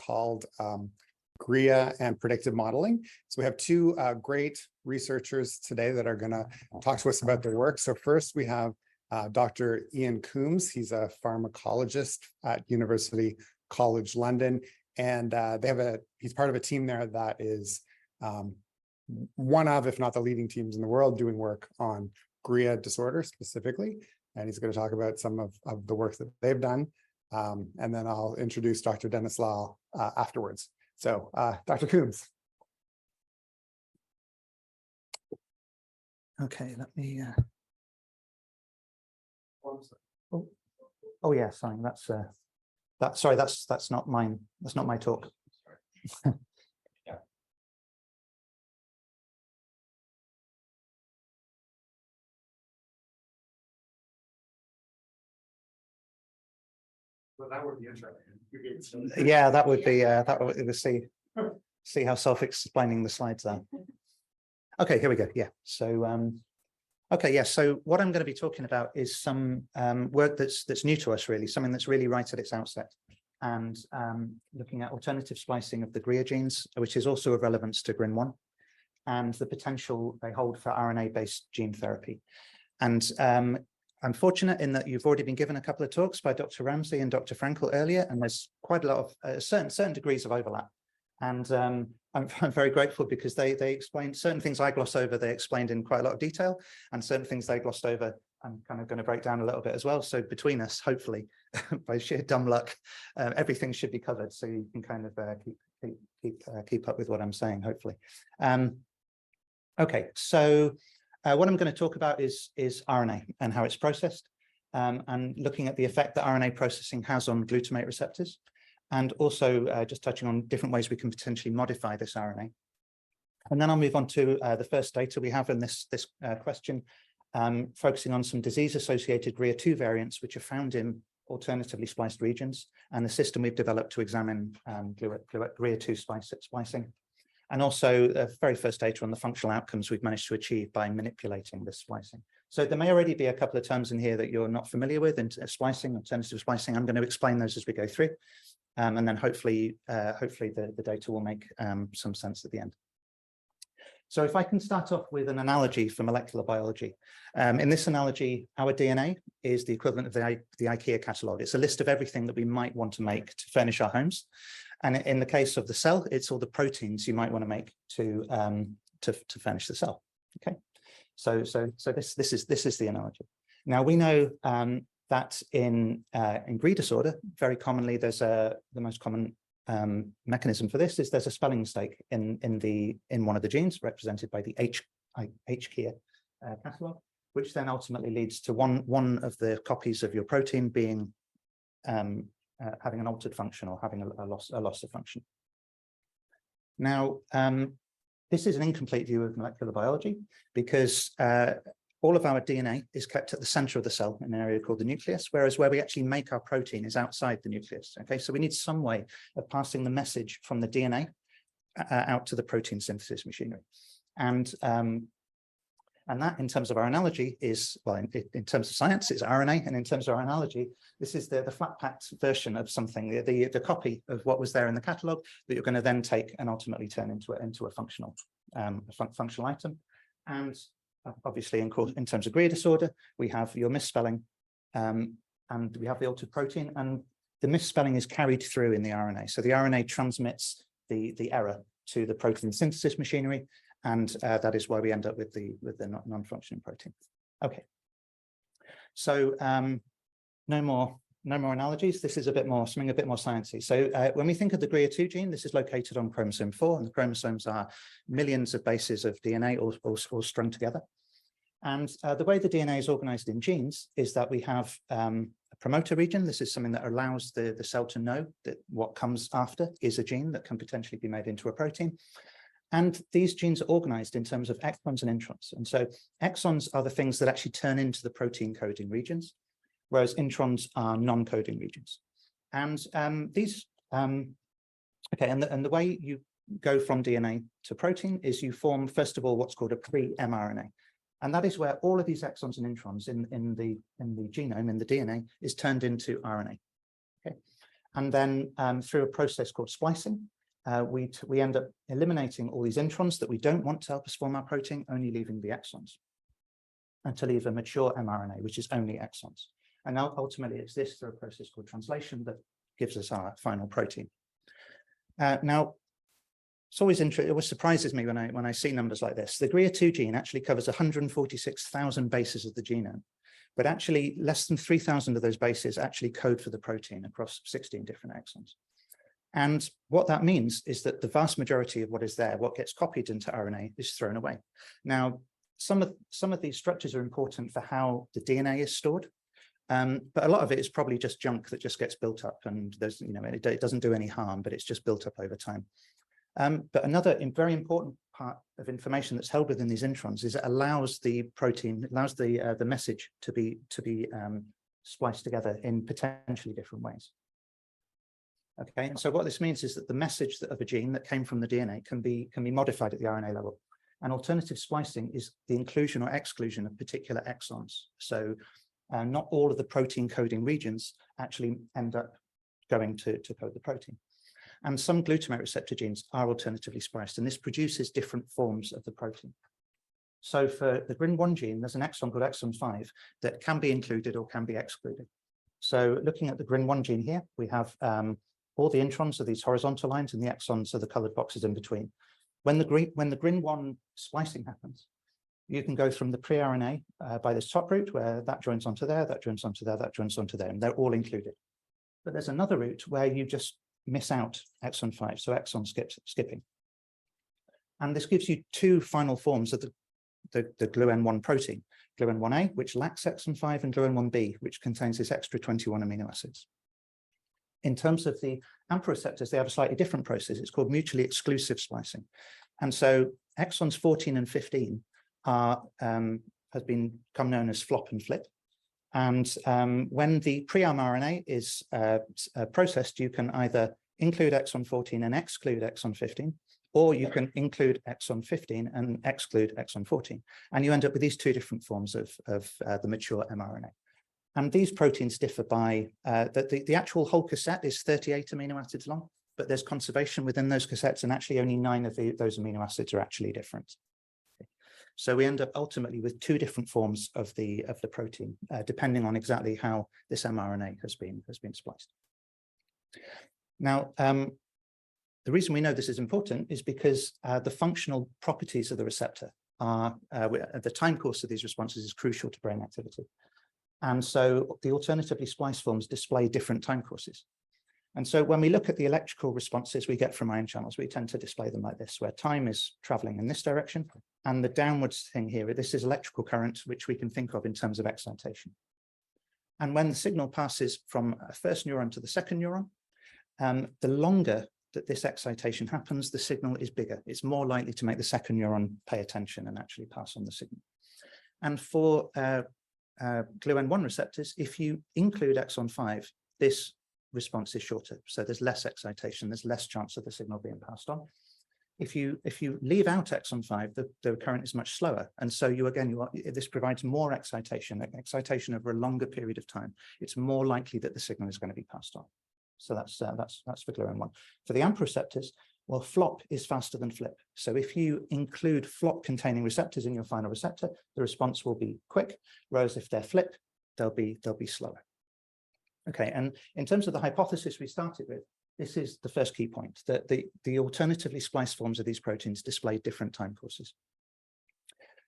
called GRIA and predictive modeling. So we have two great researchers today that are going to talk to us about their work. So first we have Dr. Ian Coombs. He's a pharmacologist at University College London, and he's part of a team there that is one of, if not the leading teams in the world doing work on GRIA disorder specifically. And he's going to talk about some of the work that they've done. And then I'll introduce Dr. Dennis Lal afterwards. So Dr. Coombs. Okay, let me. Oh yeah, sorry. That's not mine. That's not my talk. Well, that would be interesting. Yeah, that would be see how self-explaining the slides are. Okay, here we go. Yeah. So okay, yeah. So what I'm going to be talking about is some work that's new to us, really, something that's really right at its outset, and looking at alternative splicing of the GRIA genes, which is also of relevance to GRIN1, and the potential they hold for RNA-based gene therapy. And I'm fortunate in that you've already been given a couple of talks by Dr. Ramsey and Dr. Frankel earlier, and there's quite a lot of certain degrees of overlap. And I'm very grateful because they explained certain things I gloss over, they explained in quite a lot of detail, and certain things they glossed over, I'm kind of going to break down a little bit as well. So between us, hopefully, by sheer dumb luck, everything should be covered, so you can kind of keep up with what I'm saying, hopefully. Okay, so what I'm going to talk about is RNA and how it's processed, and looking at the effect that RNA processing has on glutamate receptors, and also just touching on different ways we can potentially modify this RNA. And then I'll move on to the first data we have in this question, focusing on some disease-associated GRIA2 variants, which are found in alternatively spliced regions, and the system we've developed to examine GRIA2 splicing. And also very first data on the functional outcomes we've managed to achieve by manipulating this splicing. So there may already be a couple of terms in here that you're not familiar with in splicing, alternative splicing. I'm going to explain those as we go through. And then hopefully the data will make some sense at the end. So if I can start off with an analogy for molecular biology. In this analogy, our DNA is the equivalent of the IKEA catalogue. It's a list of everything that we might want to make to furnish our homes. And in the case of the cell, it's all the proteins you might want to make to furnish the cell. Okay, so this is the analogy. Now we know that in GRI disorder, very commonly the most common mechanism for this is there's a spelling mistake in one of the genes represented by the HKEA catalog, which then ultimately leads to one of the copies of your protein being having an altered function or having a loss of function. Now, this is an incomplete view of molecular biology because all of our DNA is kept at the center of the cell in an area called the nucleus, whereas where we actually make our protein is outside the nucleus. Okay, so we need some way of passing the message from the DNA out to the protein synthesis machinery. And that, in terms of our analogy, is, well, in terms of science, it's RNA, and in terms of our analogy, this is the flat-packed version of something, the copy of what was there in the catalog that you're going to then take and ultimately turn into a functional item. And obviously, in terms of GRIA disorder, we have your misspelling, and we have the altered protein, and the misspelling is carried through in the RNA. So the RNA transmits the error to the protein synthesis machinery, and that is why we end up with the non-functioning protein. Okay, so no more analogies. This is something a bit more sciencey. So when we think of the GRIA2 gene, this is located on chromosome 4, and the chromosomes are millions of bases of DNA all strung together. And the way the DNA is organized in genes is that we have a promoter region. This is something that allows the cell to know that what comes after is a gene that can potentially be made into a protein. And these genes are organized in terms of exons and introns. And so exons are the things that actually turn into the protein coding regions, whereas introns are non-coding regions. And the way you go from DNA to protein is you form, first of all, what's called a pre-mRNA. And that is where all of these exons and introns in the genome, in the DNA, is turned into RNA. Okay. And then through a process called splicing, we end up eliminating all these introns that we don't want to help us form our protein, only leaving the exons, and to leave a mature mRNA, which is only exons. And now ultimately it's this through a process called translation that gives us our final protein. Now, it's always interesting. It always surprises me when I see numbers like this. The GRIA2 gene actually covers 146,000 bases of the genome, but actually less than 3,000 of those bases actually code for the protein across 16 different exons. And what that means is that the vast majority of what is there, what gets copied into RNA, is thrown away. Now, some of these structures are important for how the DNA is stored, but a lot of it is probably just junk that just gets built up, and there's, it doesn't do any harm, but it's just built up over time. But another very important part of information that's held within these introns is it allows the protein, allows the message to be spliced together in potentially different ways. Okay, and so what this means is that the message of a gene that came from the DNA can be modified at the RNA level. And alternative splicing is the inclusion or exclusion of particular exons. So not all of the protein coding regions actually end up going to code the protein. And some glutamate receptor genes are alternatively spliced, and this produces different forms of the protein. So for the GRIN1 gene, there's an exon called exon 5 that can be included or can be excluded. So looking at the GRIN1 gene here, we have all the introns are these horizontal lines, and the exons are the colored boxes in between. When the GRIN1 splicing happens, you can go from the pre-RNA by this top route where that joins onto there, that joins onto there, that joins onto there, and they're all included. But there's another route where you just miss out exon 5, so exon skipping. And this gives you two final forms of the GLUN1 protein, GLUN1A, which lacks exon 5, and GLUN1B, which contains this extra 21 amino acids. In terms of the AMPA receptors, they have a slightly different process. It's called mutually exclusive splicing. And so exons 14 and 15 has become known as flop and flip. And when the pre-mRNA is processed, you can either include exon 14 and exclude exon 15, or you can include exon 15 and exclude exon 14. And you end up with these two different forms of the mature mRNA. And these proteins differ by the actual whole cassette is 38 amino acids long, but there's conservation within those cassettes, and actually only 9 of those amino acids are actually different. So we end up ultimately with two different forms of the protein, depending on exactly how this mRNA has been spliced. Now, the reason we know this is important is because the functional properties of the receptor are, the time course of these responses is crucial to brain activity. And so the alternatively spliced forms display different time courses. And so when we look at the electrical responses we get from ion channels, we tend to display them like this, where time is traveling in this direction, and the downwards thing here, this is electrical current, which we can think of in terms of excitation. And when the signal passes from a first neuron to the second neuron, the longer that this excitation happens, the signal is bigger. It's more likely to make the second neuron pay attention and actually pass on the signal. And for GLUN1 receptors, if you include exon 5, this response is shorter. So there's less excitation, there's less chance of the signal being passed on. If you leave out exon 5, the current is much slower. And so this provides more excitation over a longer period of time. It's more likely that the signal is going to be passed on. So that's for GLUN1. For the AMPA receptors, well, flop is faster than flip. So if you include flop containing receptors in your final receptor, the response will be quick, whereas if they're flip, they'll be slower. Okay, and in terms of the hypothesis we started with, this is the first key point, that the alternatively spliced forms of these proteins display different time courses.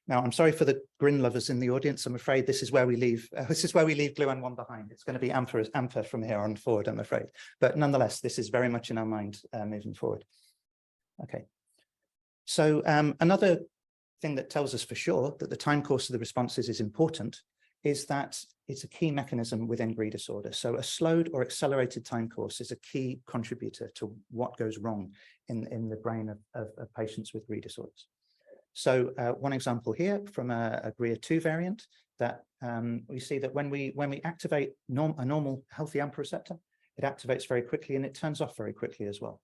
Now, I'm sorry for the GRIN lovers in the audience. I'm afraid this is where we leave GLUN1 behind. It's going to be AMPA from here on forward, I'm afraid. But nonetheless, this is very much in our mind moving forward. Okay, so another thing that tells us for sure that the time course of the responses is important is that it's a key mechanism within GRI disorder. So a slowed or accelerated time course is a key contributor to what goes wrong in the brain of patients with GRI disorders. So one example here from a GRIA2 variant, that we see that when we activate a normal healthy AMPA receptor, it activates very quickly and it turns off very quickly as well.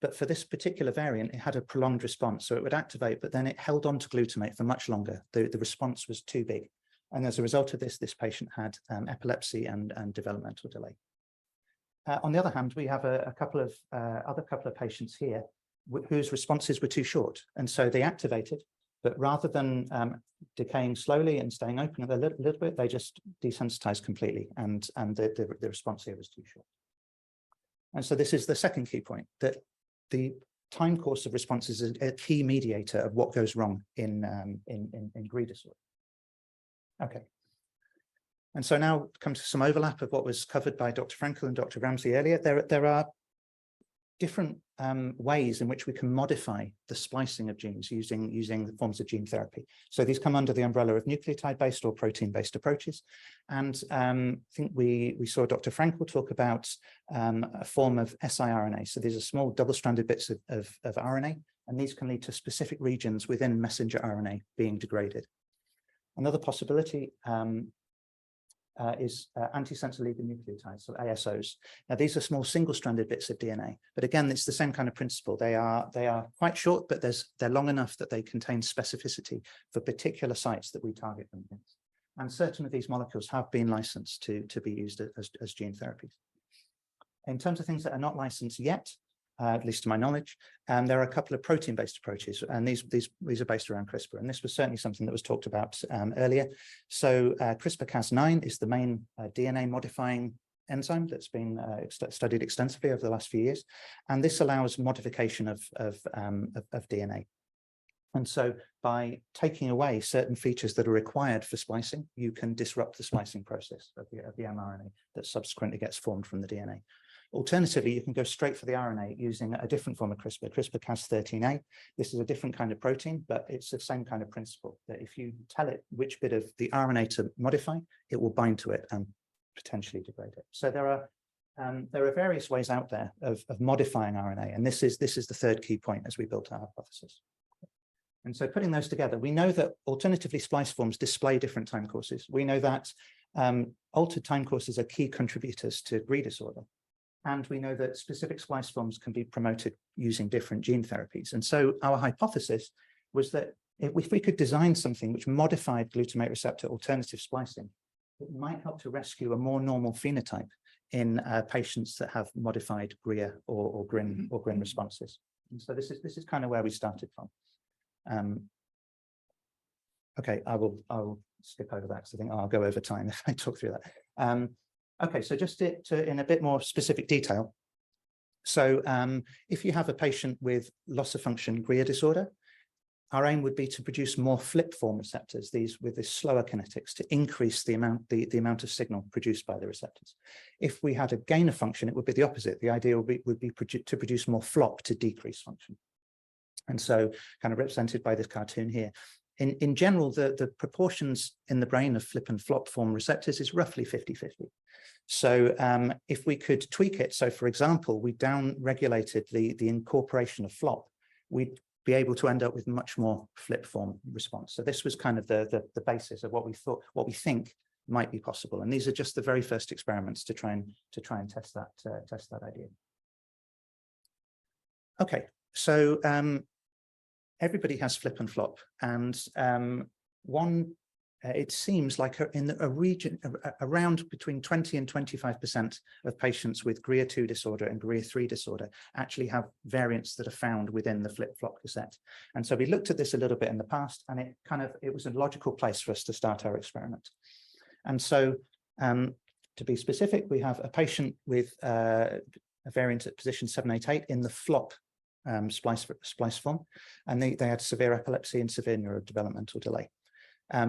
But for this particular variant, it had a prolonged response. So it would activate, but then it held on to glutamate for much longer. The response was too big. And as a result of this patient had epilepsy and developmental delay. On the other hand, we have a couple of patients here whose responses were too short, and so they activated, but rather than decaying slowly and staying open a little bit, they just desensitized completely, and the response here was too short. And so this is the second key point, that the time course of response is a key mediator of what goes wrong in GRI disorder. Okay. And so now comes to some overlap of what was covered by Dr. Frankel and Dr. Ramsey earlier. There are different ways in which we can modify the splicing of genes using the forms of gene therapy. So these come under the umbrella of nucleotide-based or protein-based approaches. And I think we saw Dr. Frankel talk about a form of siRNA. So these are small double-stranded bits of RNA, and these can lead to specific regions within messenger RNA being degraded. Another possibility is antisense oligonucleotides, so ASOs. Now, these are small single-stranded bits of DNA, but again, it's the same kind of principle. They are quite short, but they're long enough that they contain specificity for particular sites that we target them against. And certain of these molecules have been licensed to be used as gene therapies. In terms of things that are not licensed yet, at least to my knowledge, there are a couple of protein-based approaches, and these are based around CRISPR, and this was certainly something that was talked about earlier. So CRISPR-Cas9 is the main DNA modifying enzyme that's been studied extensively over the last few years, and this allows modification of DNA. And so by taking away certain features that are required for splicing, you can disrupt the splicing process of the mRNA that subsequently gets formed from the DNA. Alternatively, you can go straight for the RNA using a different form of CRISPR, CRISPR-Cas13a. This is a different kind of protein, but it's the same kind of principle, that if you tell it which bit of the RNA to modify, it will bind to it and potentially degrade it. So there are various ways out there of modifying RNA, and this is the third key point as we built our hypothesis. And so putting those together, we know that alternatively spliced forms display different time courses. We know that altered time courses are key contributors to GRI disorder. And we know that specific splice forms can be promoted using different gene therapies. And so our hypothesis was that if we could design something which modified glutamate receptor alternative splicing, it might help to rescue a more normal phenotype in patients that have modified GRIA or GRIN responses. And so this is kind of where we started from. Okay, I'll skip over that because I think I'll go over time if I talk through that. Okay, so just in a bit more specific detail. So if you have a patient with loss of function GRIA disorder, our aim would be to produce more flip form receptors, these with this slower kinetics, to increase the amount of signal produced by the receptors. If we had a gain of function, it would be the opposite. The idea would be to produce more flop to decrease function. And so kind of represented by this cartoon here. In general, the proportions in the brain of flip and flop form receptors is roughly 50-50. So if we could tweak it, so for example, we down-regulated the incorporation of flop, we'd be able to end up with much more flip form response. So this was kind of the basis of what we think might be possible. And these are just the very first experiments to try and test that idea. Okay, so everybody has flip and flop, and it seems like in a region around between 20 and 25% of patients with GRIA2 disorder and GRIA3 disorder actually have variants that are found within the flip-flop cassette. And so we looked at this a little bit in the past, and it was a logical place for us to start our experiment. And so to be specific, we have a patient with a variant at position 788 in the flop splice form, and they had severe epilepsy and severe neurodevelopmental delay.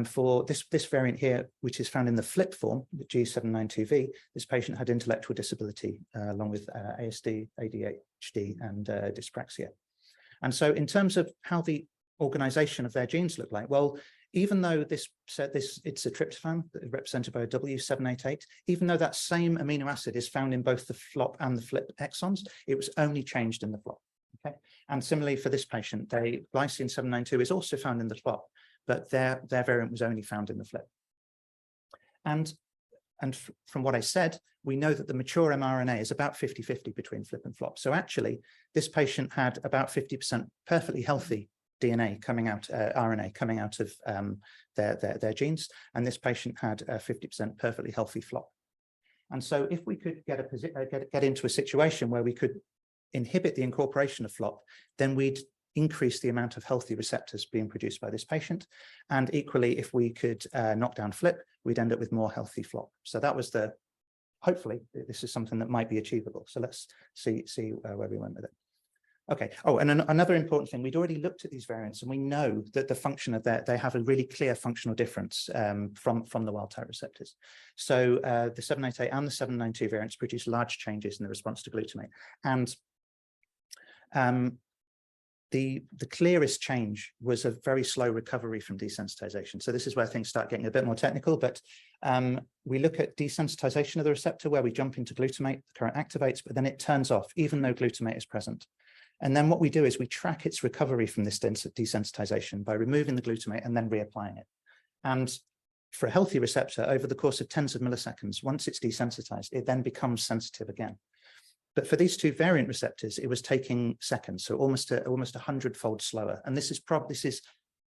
For this variant here, which is found in the flip form, the G792V, this patient had intellectual disability along with ASD, ADHD, and dyspraxia. And so in terms of how the organization of their genes look like, well, even though it's a tryptophan represented by a W788, even though that same amino acid is found in both the flop and the flip exons, it was only changed in the flop. Okay, and similarly for this patient, glycine 792 is also found in the flop, but their variant was only found in the flip. And from what I said, we know that the mature mRNA is about 50-50 between flip and flop. So actually, this patient had about 50% perfectly healthy DNA coming out, RNA coming out of their genes, and this patient had 50% perfectly healthy flop. And so if we could get into a situation where we could inhibit the incorporation of FLOP, then we'd increase the amount of healthy receptors being produced by this patient. And equally, if we could knock down FLIP, we'd end up with more healthy FLOP. So that was hopefully, this is something that might be achievable. So let's see where we went with it. Okay. Oh, and another important thing, we'd already looked at these variants, and we know that the function of they have a really clear functional difference from the wild type receptors. So the 788 and the 792 variants produce large changes in the response to glutamate. And the clearest change was a very slow recovery from desensitization. So this is where things start getting a bit more technical, but we look at desensitization of the receptor, where we jump into glutamate, the current activates, but then it turns off, even though glutamate is present. And then what we do is we track its recovery from this desensitization by removing the glutamate and then reapplying it. And for a healthy receptor, over the course of tens of milliseconds, once it's desensitized, it then becomes sensitive again. But for these two variant receptors, it was taking seconds, so almost 100-fold slower. And this is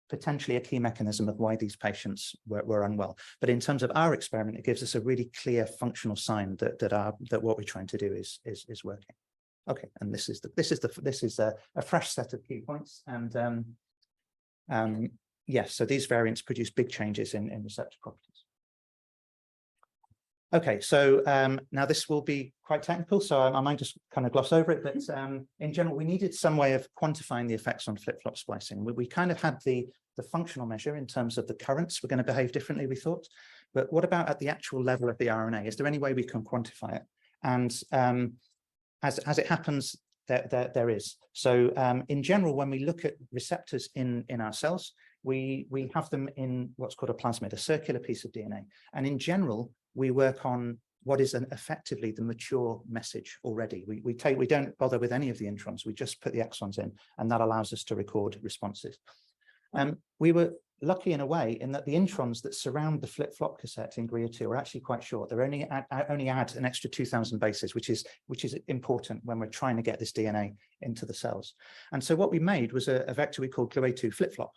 potentially a key mechanism of why these patients were unwell. But in terms of our experiment, it gives us a really clear functional sign that what we're trying to do is working. Okay, and this is a fresh set of key points. And yes, so these variants produce big changes in receptor properties. Okay, so now this will be quite technical, so I might just kind of gloss over it, but in general, we needed some way of quantifying the effects on flip-flop splicing. We kind of had the functional measure in terms of the currents were going to behave differently, we thought, but what about at the actual level of the RNA? Is there any way we can quantify it? And as it happens, there is. So in general, when we look at receptors in our cells, we have them in what's called a plasmid, a circular piece of DNA. And in general, we work on what is effectively the mature message already. We don't bother with any of the introns, we just put the exons in, and that allows us to record responses. We were lucky in a way in that the introns that surround the flip-flop cassette in GRIA2 are actually quite short. They're only add an extra 2,000 bases, which is important when we're trying to get this DNA into the cells. And so what we made was a vector we called GLUA2 flip-flop,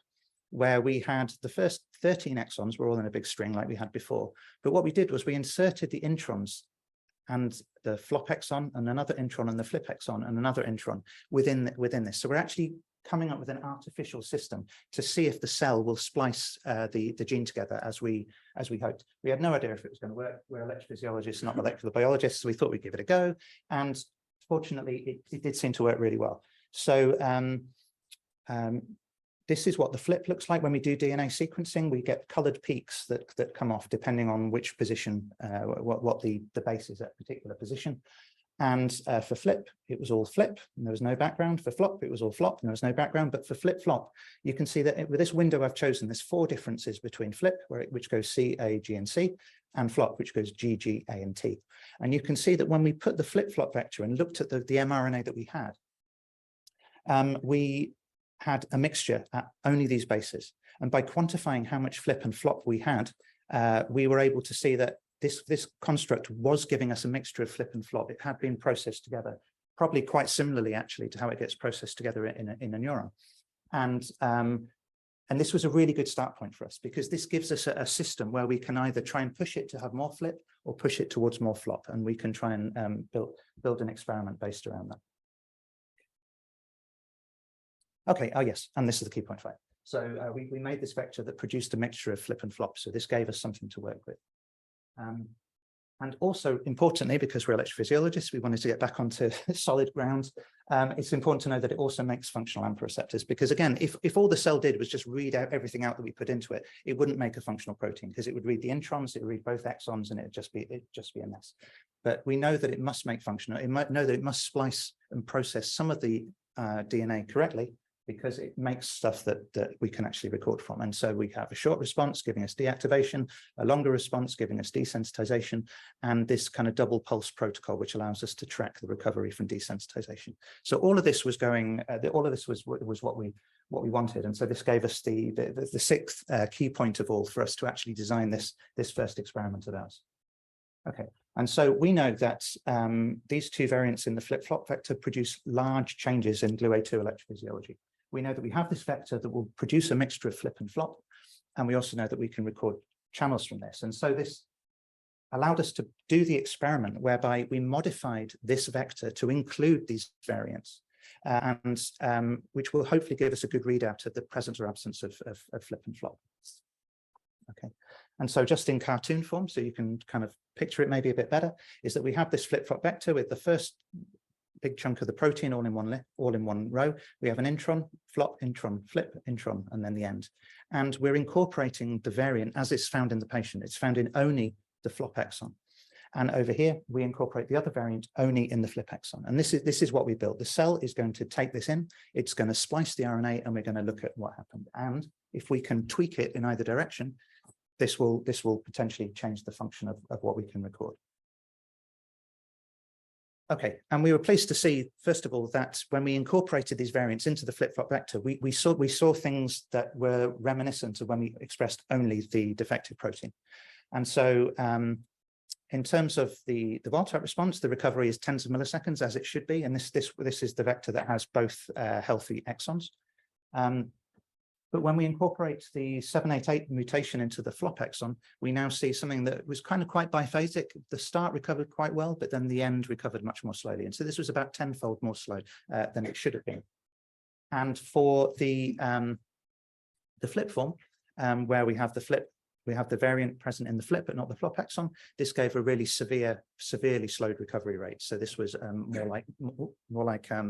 where we had the first 13 exons were all in a big string like we had before. But what we did was we inserted the introns and the flop exon and another intron and the flip exon and another intron within this. So we're actually coming up with an artificial system to see if the cell will splice the gene together as we hoped. We had no idea if it was going to work. We're electrophysiologists, not molecular biologists, so we thought we'd give it a go. And fortunately, it did seem to work really well. So this is what the flip looks like when we do DNA sequencing. We get colored peaks that come off depending on which position, what the base is at a particular position. And for flip, it was all flip and there was no background. For flop, it was all flop and there was no background. But for flip-flop, you can see that with this window I've chosen, there's 4 differences between flip, which goes C, A, G, and C, and flop, which goes G, G, A, and T. And you can see that when we put the flip-flop vector and looked at the mRNA that we had a mixture at only these bases. And by quantifying how much flip and flop we had, we were able to see that this construct was giving us a mixture of flip and flop. It had been processed together, probably quite similarly actually to how it gets processed together in a neuron. And this was a really good start point for us because this gives us a system where we can either try and push it to have more flip or push it towards more flop. And we can try and build an experiment based around that. Okay, oh yes, and this is the key point 5. So we made this vector that produced a mixture of flip and flop. So this gave us something to work with. And also importantly, because we're electrophysiologists, we wanted to get back onto solid ground. It's important to know that it also makes functional AMPA receptors, because again, if all the cell did was just read out everything out that we put into it, it wouldn't make a functional protein because it would read the introns, it would read both exons, and it'd just be a mess. But we know that it must make functional. It might know that it must splice and process some of the DNA correctly, because it makes stuff that we can actually record from. And so we have a short response giving us deactivation, a longer response giving us desensitization, and this kind of double pulse protocol, which allows us to track the recovery from desensitization. So all of this was going, all of this was what we wanted. And so this gave us the 6th key point of all for us to actually design this first experiment of ours. Okay, and so we know that these 2 variants in the flip-flop vector produce large changes in GLUA2 electrophysiology. We know that we have this vector that will produce a mixture of flip and flop, and we also know that we can record channels from this. And so this allowed us to do the experiment whereby we modified this vector to include these variants, which will hopefully give us a good readout of the presence or absence of flip and flop. Okay, and so just in cartoon form, so you can kind of picture it maybe a bit better, is that we have this flip-flop vector with the first big chunk of the protein all in one row. We have an intron, flop, intron, flip, intron, and then the end. And we're incorporating the variant as it's found in the patient. It's found in only the flop exon. And over here, we incorporate the other variant only in the flip exon. And this is what we built. The cell is going to take this in, it's going to splice the RNA, and we're going to look at what happened. And if we can tweak it in either direction, this will potentially change the function of what we can record. Okay, and we were pleased to see, first of all, that when we incorporated these variants into the flip-flop vector, we saw things that were reminiscent of when we expressed only the defective protein. And so in terms of the wild-type response, the recovery is tens of milliseconds, as it should be, and this is the vector that has both healthy exons. But when we incorporate the 788 mutation into the flop exon, we now see something that was kind of quite biphasic. The start recovered quite well, but then the end recovered much more slowly. And so this was about tenfold more slow than it should have been. And for the flip form, where we have the flip, we have the variant present in the flip, but not the flop exon, this gave a really severely slowed recovery rate. So this was more like a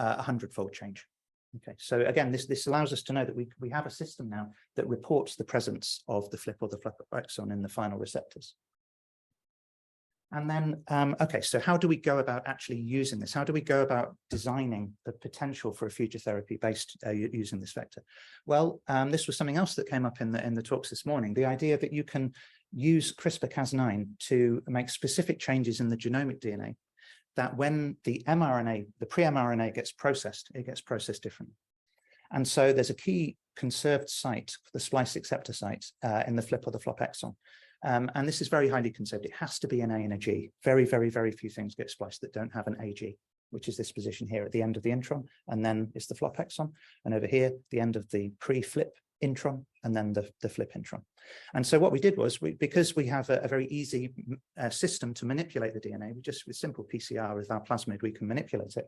100-fold change. Okay, so again, this allows us to know that we have a system now that reports the presence of the flip or the flip exon in the final receptors. And then, okay, so how do we go about actually using this? How do we go about designing the potential for a future therapy based using this vector? Well, this was something else that came up in the talks this morning, the idea that you can use CRISPR-Cas9 to make specific changes in the genomic DNA, that when the mRNA, the pre-mRNA gets processed, it gets processed differently. And so there's a key conserved site, the splice acceptor site, in the flip or the flop exon. And this is very highly conserved. It has to be an A and a G. Very, very, very few things get spliced that don't have an AG, which is this position here at the end of the intron, and then it's the flop exon. And over here, the end of the pre-flip intron, and then the flip intron. And so what we did was, because we have a very easy system to manipulate the DNA, with simple PCR with our plasmid, we can manipulate it.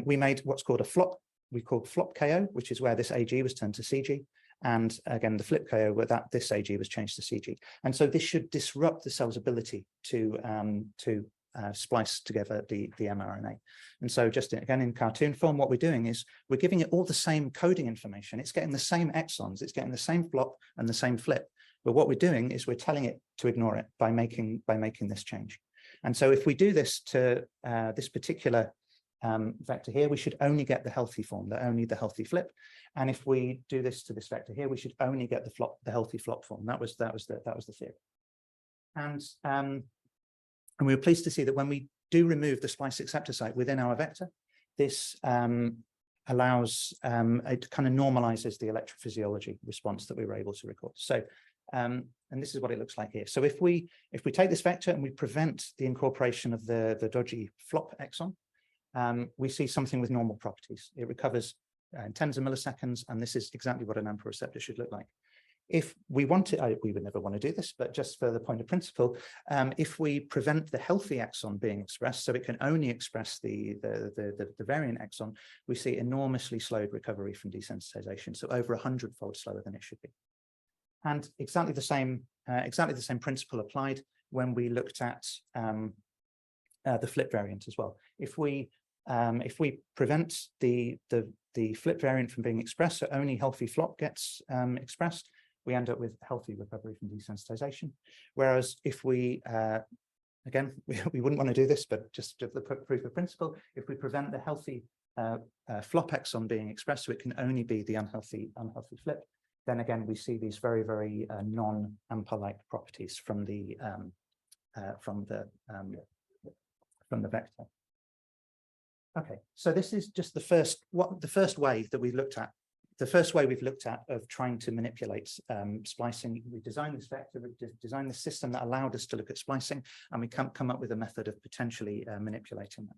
We made what's called a flop. We called flop KO, which is where this AG was turned to CG. And again, the flip KO, where this AG was changed to CG. And so this should disrupt the cell's ability to splice together the mRNA. And so just again, in cartoon form, what we're doing is we're giving it all the same coding information. It's getting the same exons, it's getting the same flop and the same flip. But what we're doing is we're telling it to ignore it by making this change. And so if we do this to this particular vector here, we should only get the healthy form, only the healthy flip. And if we do this to this vector here, we should only get the healthy flop form. That was the theory. And we were pleased to see that when we do remove the splice acceptor site within our vector, this allows, it kind of normalizes the electrophysiology response that we were able to record. So, and this is what it looks like here. So if we take this vector and we prevent the incorporation of the dodgy flop exon, we see something with normal properties. It recovers in tens of milliseconds, and this is exactly what an AMPA receptor should look like. If we want to, we would never want to do this, but just for the point of principle, if we prevent the healthy exon being expressed, so it can only express the variant exon, we see enormously slowed recovery from desensitization, so over 100-fold slower than it should be. And exactly the same principle applied when we looked at the flip variant as well. If we prevent the flip variant from being expressed, so only healthy flop gets expressed, we end up with healthy recovery from desensitization. Whereas if we, again, we wouldn't want to do this, but just the proof of principle, if we prevent the healthy flop exon being expressed, so it can only be the unhealthy flip, then again, we see these very, very non-AMPA-like properties from the vector. Okay, so this is just the first way that we looked at. The first way we've looked at of trying to manipulate splicing. We designed this vector, we designed this system that allowed us to look at splicing, and we can come up with a method of potentially manipulating that.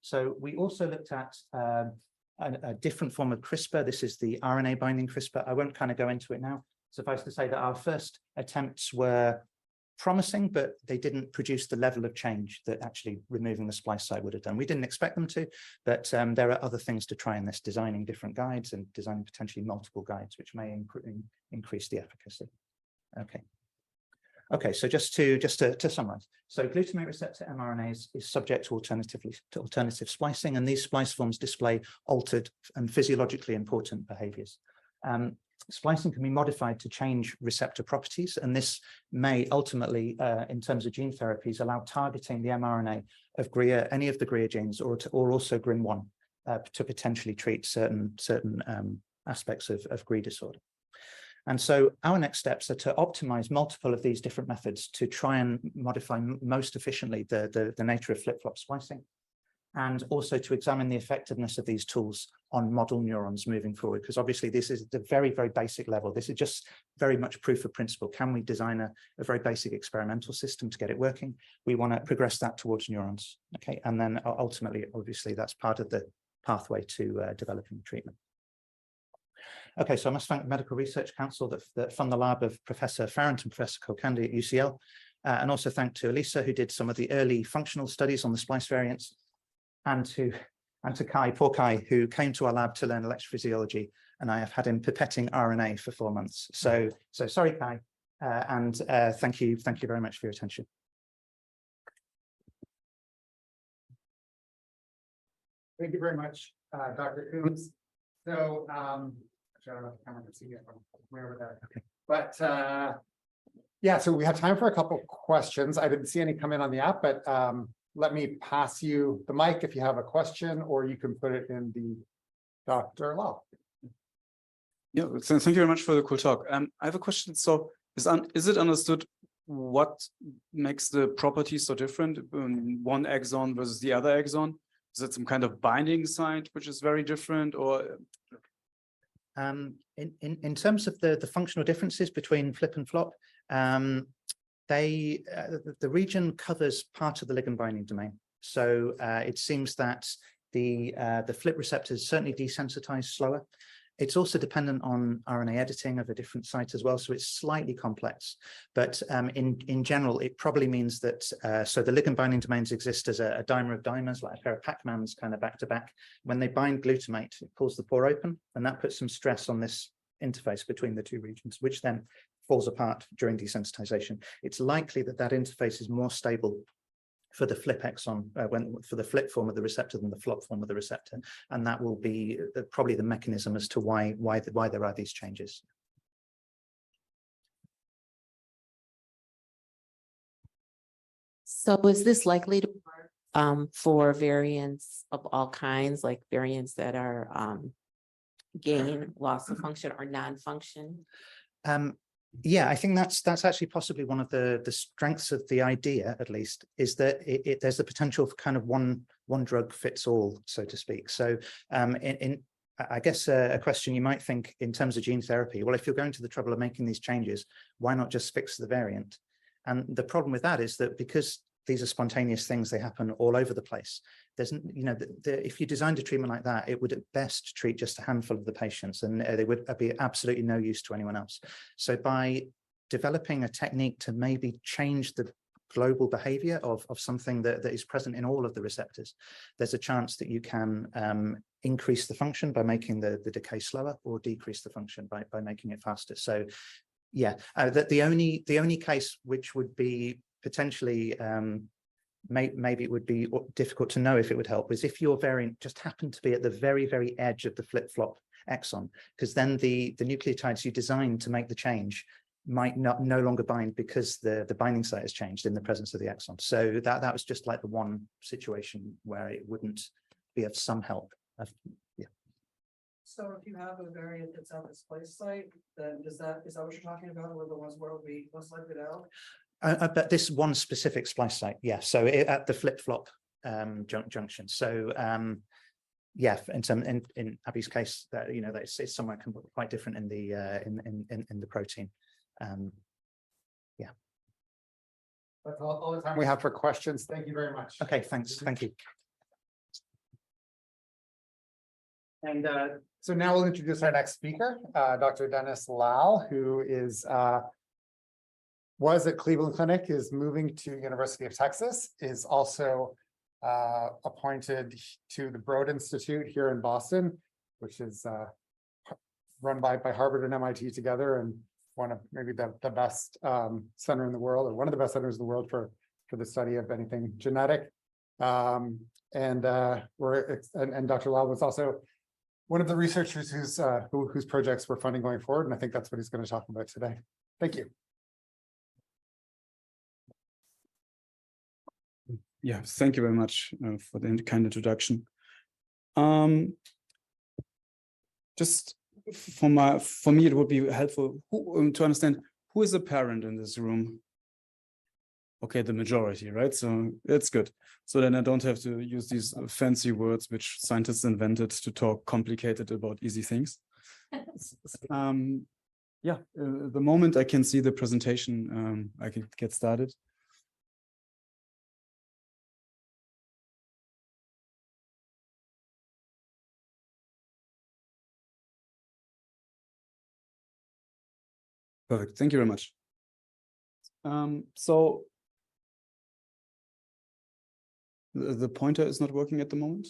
So we also looked at a different form of CRISPR. This is the RNA binding CRISPR. I won't kind of go into it now. Suffice to say that our first attempts were promising, but they didn't produce the level of change that actually removing the splice site would have done. We didn't expect them to, but there are other things to try in this, designing different guides and designing potentially multiple guides, which may increase the efficacy. Okay, so just to summarize, so glutamate receptor mRNA is subject to alternative splicing, and these splice forms display altered and physiologically important behaviors. Splicing can be modified to change receptor properties, and this may ultimately, in terms of gene therapies, allow targeting the mRNA of GRIA, any of the GRIA genes, or also GRIN1 to potentially treat certain aspects of GRI disorder. And so our next steps are to optimize multiple of these different methods to try and modify most efficiently the nature of flip-flop splicing, and also to examine the effectiveness of these tools on model neurons moving forward, because obviously this is the very, very basic level. This is just very much proof of principle. Can we design a very basic experimental system to get it working? We want to progress that towards neurons, okay? And then ultimately, obviously, that's part of the pathway to developing treatment. Okay, so I must thank the Medical Research Council that fund the lab of Professor Farrant and Professor Kolkandi at UCL, and also thank to Elisa, who did some of the early functional studies on the splice variants, and to Kai, poor Kai, who came to our lab to learn electrophysiology, and I have had him pipetting RNA for 4 months. So sorry, Kai, and thank you very much for your attention. Thank you very much, Dr. Coombs. So, I don't know if the camera can see it from way over there. Okay. But yeah, so we have time for a couple of questions. I didn't see any come in on the app, but let me pass you the mic if you have a question, or you can put it in the Dr. Lau. Yeah, so thank you very much for the cool talk. I have a question. So is it understood what makes the properties so different, one exon versus the other exon? Is it some kind of binding site which is very different, or? In terms of the functional differences between flip and flop, the region covers part of the ligand binding domain. So it seems that the flip receptors certainly desensitize slower. It's also dependent on RNA editing of a different site as well, so it's slightly complex. But in general, it probably means that so the ligand binding domains exist as a dimer of dimers, like a pair of Pac-Mans kind of back to back. When they bind glutamate, it pulls the pore open, and that puts some stress on this interface between the two regions, which then falls apart during desensitization. It's likely that that interface is more stable for the flip exon, for the flip form of the receptor than the flop form of the receptor, and that will be probably the mechanism as to why there are these changes. So is this likely to work for variants of all kinds, like variants that are gain, loss of function, or non-function? Yeah, I think that's actually possibly one of the strengths of the idea, at least, is that there's the potential for kind of one drug fits all, so to speak. So I guess a question you might think in terms of gene therapy, well, if you're going to the trouble of making these changes, why not just fix the variant? And the problem with that is that because these are spontaneous things, they happen all over the place. There's, you know, if you designed a treatment like that, it would at best treat just a handful of the patients, and they would be absolutely no use to anyone else. So by developing a technique to maybe change the global behavior of something that is present in all of the receptors, there's a chance that you can increase the function by making the decay slower, or decrease the function by making it faster. So yeah, the only case which would be potentially maybe it would be difficult to know if it would help is if your variant just happened to be at the very, very edge of the flip-flop exon, because then the nucleotides you designed to make the change might no longer bind because the binding site has changed in the presence of the exon. So that was just like the one situation where it wouldn't be of some help. Yeah. So if you have a variant that's at the splice site, then is that what you're talking about, or the ones where it will be most likely to help? But this one specific splice site, yeah. So at the flip-flop junction. So yeah, in Abby's case, that it's somewhere quite different in the protein. Yeah. That's all the time we have for questions. Thank you very much. Okay, thanks. Thank you. And so now we'll introduce our next speaker, Dr. Dennis Lau, who is was at Cleveland Clinic, is moving to University of Texas, is also appointed to the Broad Institute here in Boston, which is run by Harvard and MIT together, and one of maybe the best center in the world, or one of the best centers in the world for the study of anything genetic. And Dr. Lau was also one of the researchers whose projects we're funding going forward, and I think that's what he's going to talk about today. Thank you. Yeah, thank you very much for the kind introduction. Just for me, it would be helpful to understand who is a parent in this room. Okay, the majority, right? So it's good. So then I don't have to use these fancy words which scientists invented to talk complicated about easy things. Yeah, the moment I can see the presentation, I can get started. Perfect. Thank you very much. So the pointer is not working at the moment.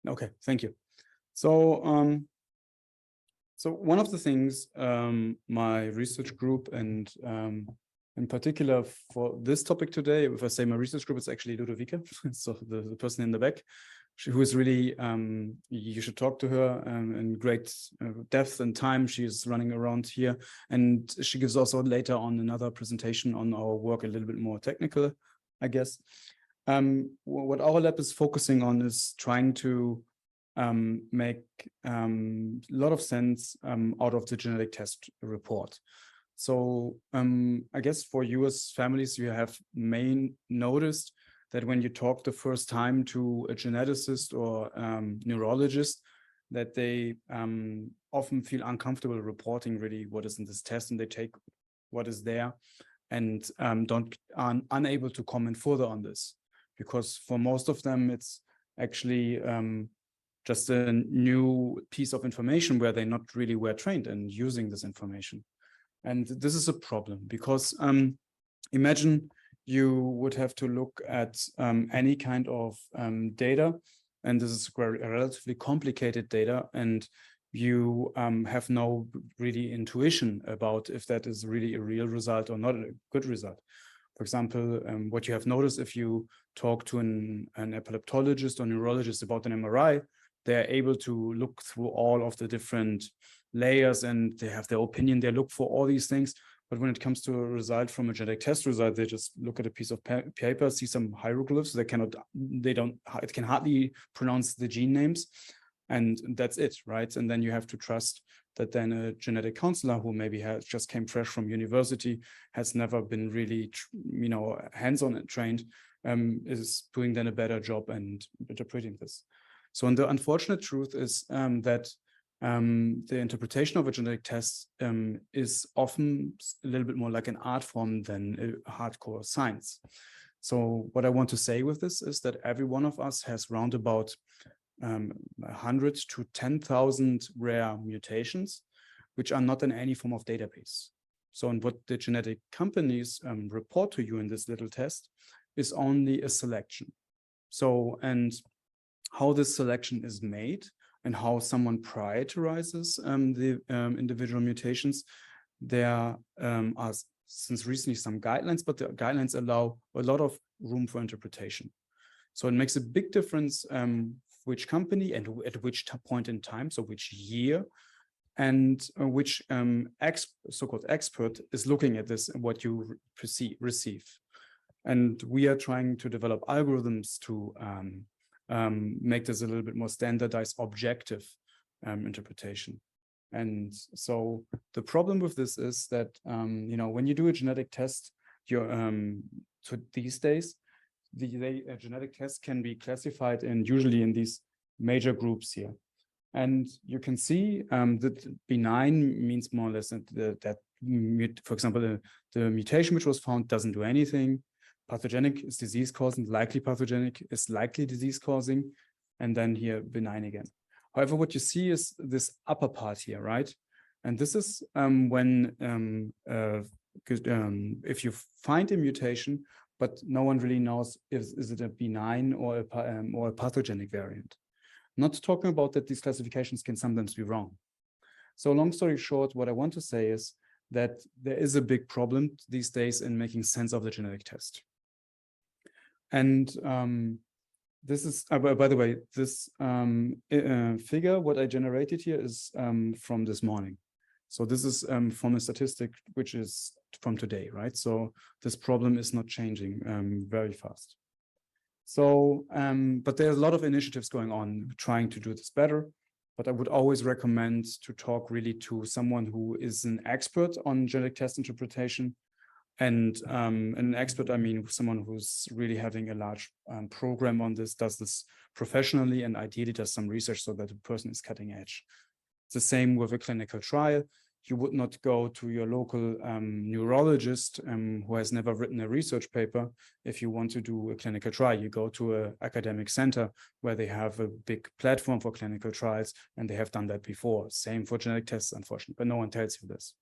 Okay, thank you. So so one of the things my research group and in particular for this topic today, if I say my research group, it's actually Ludovica, so the person in the back, who is really, you should talk to her in great depth and time. She is running around here, and she gives also later on another presentation on our work, a little bit more technical, I guess. What our lab is focusing on is trying to make a lot of sense out of the genetic test report. So I guess for you as families, you have noticed that when you talk the first time to a geneticist or neurologist, that they often feel uncomfortable reporting really what is in this test, and they take what is there and are unable to comment further on this, because for most of them it's actually just a new piece of information where they not really were trained in using this information. And this is a problem because imagine you would have to look at any kind of data, and this is relatively complicated data, and you have no really intuition about if that is really a real result or not a good result. For example, what you have noticed if you talk to an epileptologist or neurologist about an MRI, they're able to look through all of the different layers and they have their opinion. They look for all these things. But when it comes to a result from a genetic test result, they just look at a piece of paper, see some hieroglyphs. It can hardly pronounce the gene names, and that's it, right? And then you have to trust that then a genetic counselor who maybe just came fresh from university, has never been really, hands-on trained, is doing then a better job and interpreting this. So, and the unfortunate truth is that the interpretation of a genetic test is often a little bit more like an art form than a hardcore science. So what I want to say with this is that every one of us has round about 100 to 10,000 rare mutations, which are not in any form of database. So, and what the genetic companies report to you in this little test is only a selection. So, and how this selection is made and how someone prioritizes the individual mutations, there are since recently some guidelines, but the guidelines allow a lot of room for interpretation. So it makes a big difference which company and at which point in time, so which year, and which so-called expert is looking at this and what you receive. And we are trying to develop algorithms to make this a little bit more standardized, objective interpretation. And so the problem with this is that, when you do a genetic test, so these days, the genetic test can be classified usually in these major groups here. And you can see that benign means more or less that for example, the mutation which was found doesn't do anything. Pathogenic is disease causing, likely pathogenic is likely disease causing. and then here benign again. However, what you see is this upper part here, right? And this is when if you find a mutation, but no one really knows is it a benign or a pathogenic variant. Not talking about that these classifications can sometimes be wrong. So long story short, what I want to say is that there is a big problem these days in making sense of the genetic test. And this is, by the way, this figure, what I generated here is from this morning. So this is from a statistic which is from today, right? So this problem is not changing very fast. So, but there's a lot of initiatives going on trying to do this better. But I would always recommend to talk really to someone who is an expert on genetic test interpretation. And an expert, I mean, someone who's really having a large program on this, does this professionally, and ideally does some research so that the person is cutting edge. It's the same with a clinical trial. You would not go to your local neurologist who has never written a research paper. If you want to do a clinical trial, you go to an academic center where they have a big platform for clinical trials, and they have done that before. Same for genetic tests, unfortunately, but no one tells you this.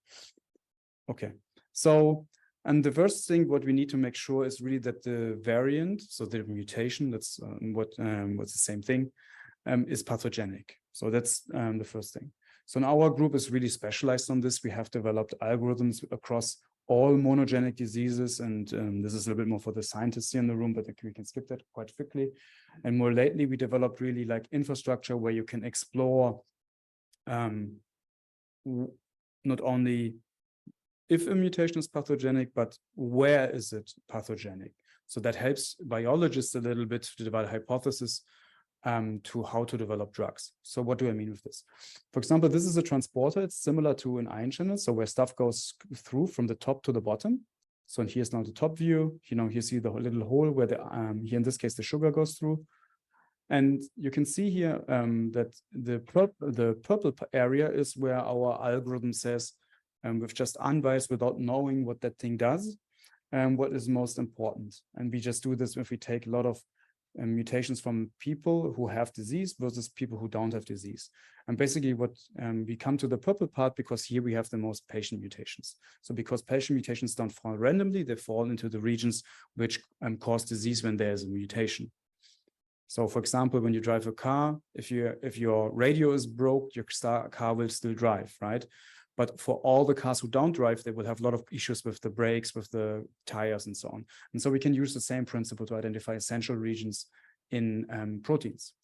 Okay, so, and the first thing what we need to make sure is really that the variant, so the mutation, that's what's the same thing, is pathogenic. So that's the first thing. So our group is really specialized on this. We have developed algorithms across all monogenic diseases, and this is a little bit more for the scientists here in the room, but we can skip that quite quickly. And more lately, we developed really like infrastructure where you can explore not only if a mutation is pathogenic, but where is it pathogenic? So that helps biologists a little bit to develop hypotheses to how to develop drugs. So what do I mean with this? For example, this is a transporter. It's similar to an ion channel, so where stuff goes through from the top to the bottom. So and here's now the top view. You know, you see the little hole where the here in this case the sugar goes through, and you can see here that the purple area is where our algorithm says, with just unbiased, without knowing what that thing does, what is most important. And we just do this if we take a lot of mutations from people who have disease versus people who don't have disease. And basically what we come to the purple part because here we have the most patient mutations. So because patient mutations don't fall randomly, they fall into the regions which cause disease when there's a mutation. So for example, when you drive a car, if your radio is broke, your car will still drive, right? But for all the cars who don't drive, they will have a lot of issues with the brakes, with the tires and so on. And so we can use the same principle to identify essential regions in proteins.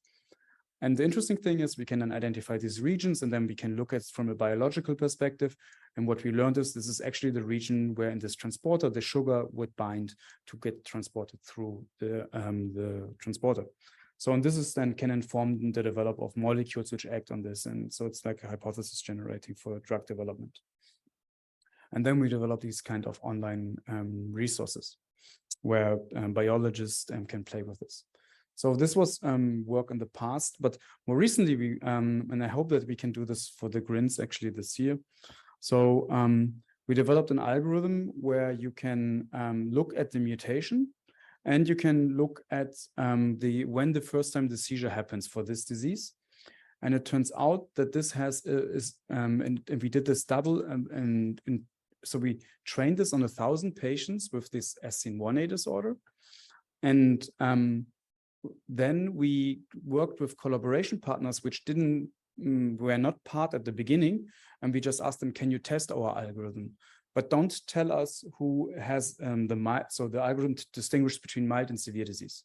And the interesting thing is we can then identify these regions, and then we can look at it from a biological perspective. And what we learned is this is actually the region where in this transporter, the sugar would bind to get transported through the transporter. So, and this is then can inform the development of molecules which act on this. And so it's like a hypothesis generating for drug development. And then we develop these kind of online resources where biologists can play with this. So this was work in the past, but more recently, we and I hope that we can do this for the GRINs actually this year. So we developed an algorithm where you can look at the mutation, and you can look at when the first time the seizure happens for this disease. And it turns out that this has and we did this double so we trained this on 1,000 patients with this SCN1A disorder. And then we worked with collaboration partners which were not part at the beginning, and we just asked them, can you test our algorithm? But don't tell us who has the mild, so the algorithm distinguishes between mild and severe disease.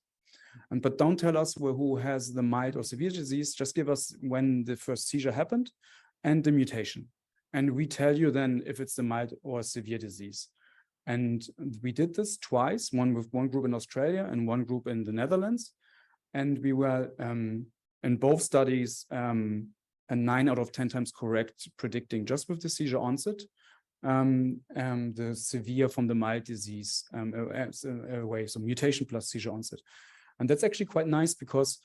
But don't tell us who has the mild or severe disease, just give us when the first seizure happened and the mutation. And we tell you then if it's the mild or severe disease. And we did this twice, one with one group in Australia and one group in the Netherlands. And we were in both studies a 9 out of 10 times correct predicting just with the seizure onset. The severe from the mild disease away, so mutation plus seizure onset. And that's actually quite nice because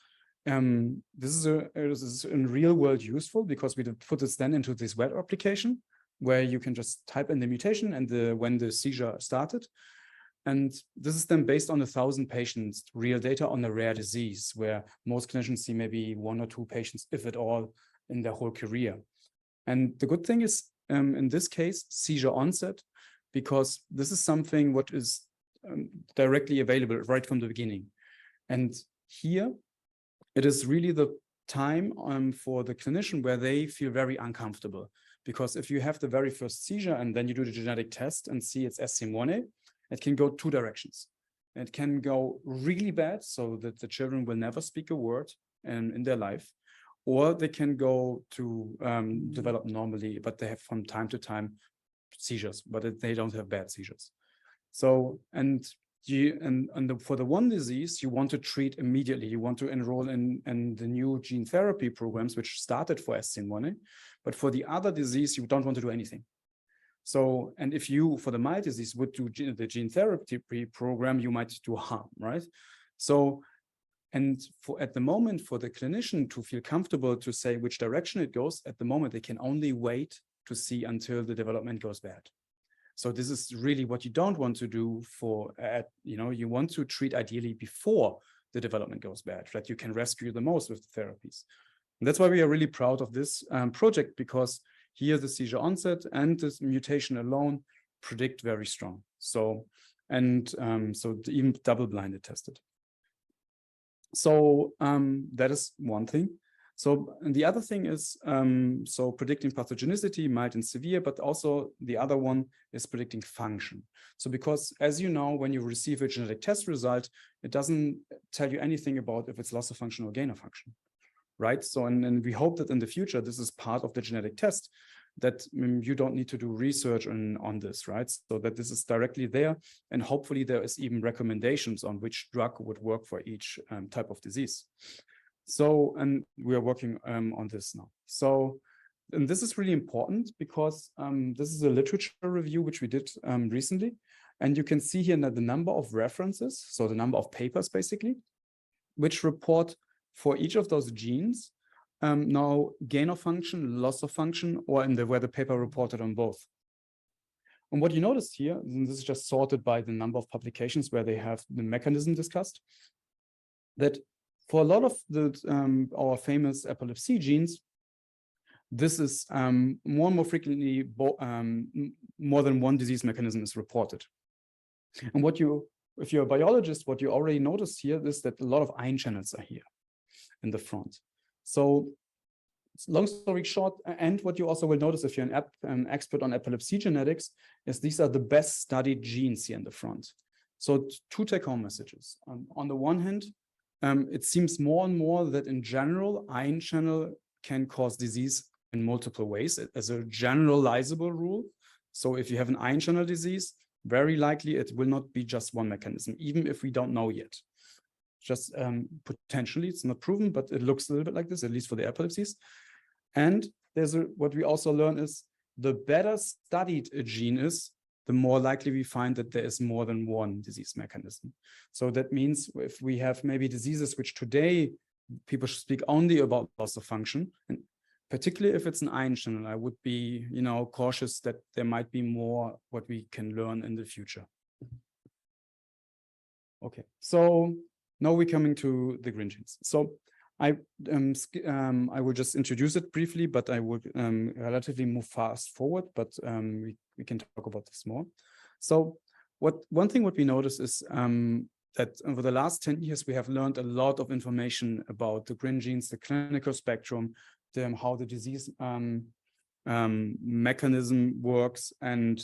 this is in real world useful because we put this then into this web application where you can just type in the mutation and when the seizure started. And this is then based on 1,000 patients, real data on a rare disease, where most clinicians see maybe 1 or 2 patients, if at all, in their whole career. And the good thing is, in this case, seizure onset, because this is something what is directly available right from the beginning. And here, it is really the time for the clinician where they feel very uncomfortable. Because if you have the very first seizure and then you do the genetic test and see it's SCM1A, it can go 2 directions. It can go really bad, so that the children will never speak a word in their life, or they can go to develop normally, but they have from time to time seizures, but they don't have bad seizures. So, for the one disease, you want to treat immediately. You want to enroll in the new gene therapy programs, which started for SCM1A, but for the other disease, you don't want to do anything. So, and if you, for the mild disease, would do the gene therapy program, you might do harm, right? So, and at the moment, for the clinician to feel comfortable to say which direction it goes, at the moment, they can only wait to see until the development goes bad. So this is really what you don't want to do you want to treat ideally before the development goes bad, that you can rescue the most with the therapies. And that's why we are really proud of this project, because here the seizure onset and this mutation alone predict very strong. So, so even double-blinded tested. So that is one thing. So and the other thing is, so predicting pathogenicity, mild and severe, but also the other one is predicting function. So because as you know, when you receive a genetic test result, it doesn't tell you anything about if it's loss of function or gain of function, right? So, and we hope that in the future, this is part of the genetic test, that you don't need to do research on this, right? So that this is directly there, and hopefully there is even recommendations on which drug would work for each type of disease. So, and we are working on this now. So, and this is really important because this is a literature review which we did recently. And you can see here that the number of references, so the number of papers basically, which report for each of those genes, now gain of function, loss of function, or where the paper reported on both. And what you notice here, and this is just sorted by the number of publications where they have the mechanism discussed, that for a lot of our famous epilepsy genes, this is more and more frequently more than one disease mechanism is reported. And if you're a biologist, what you already noticed here is that a lot of ion channels are here in the front. So long story short, and what you also will notice if you're an expert on epilepsy genetics, is these are the best studied genes here in the front. So 2 take-home messages. On the one hand, it seems more and more that in general, ion channel can cause disease in multiple ways as a generalizable rule. So if you have an ion channel disease, very likely it will not be just one mechanism, even if we don't know yet. Just potentially, it's not proven, but it looks a little bit like this, at least for the epilepsies. And what we also learn is the better studied a gene is, the more likely we find that there is more than one disease mechanism. So that means if we have maybe diseases which today people should speak only about loss of function, and particularly if it's an ion channel, I would be, cautious that there might be more what we can learn in the future. Okay, so now we're coming to the green genes. So I will just introduce it briefly, but I would relatively move fast forward, but we can talk about this more. So one thing what we notice is that over the last 10 years, we have learned a lot of information about the green genes, the clinical spectrum, how the disease mechanism works, and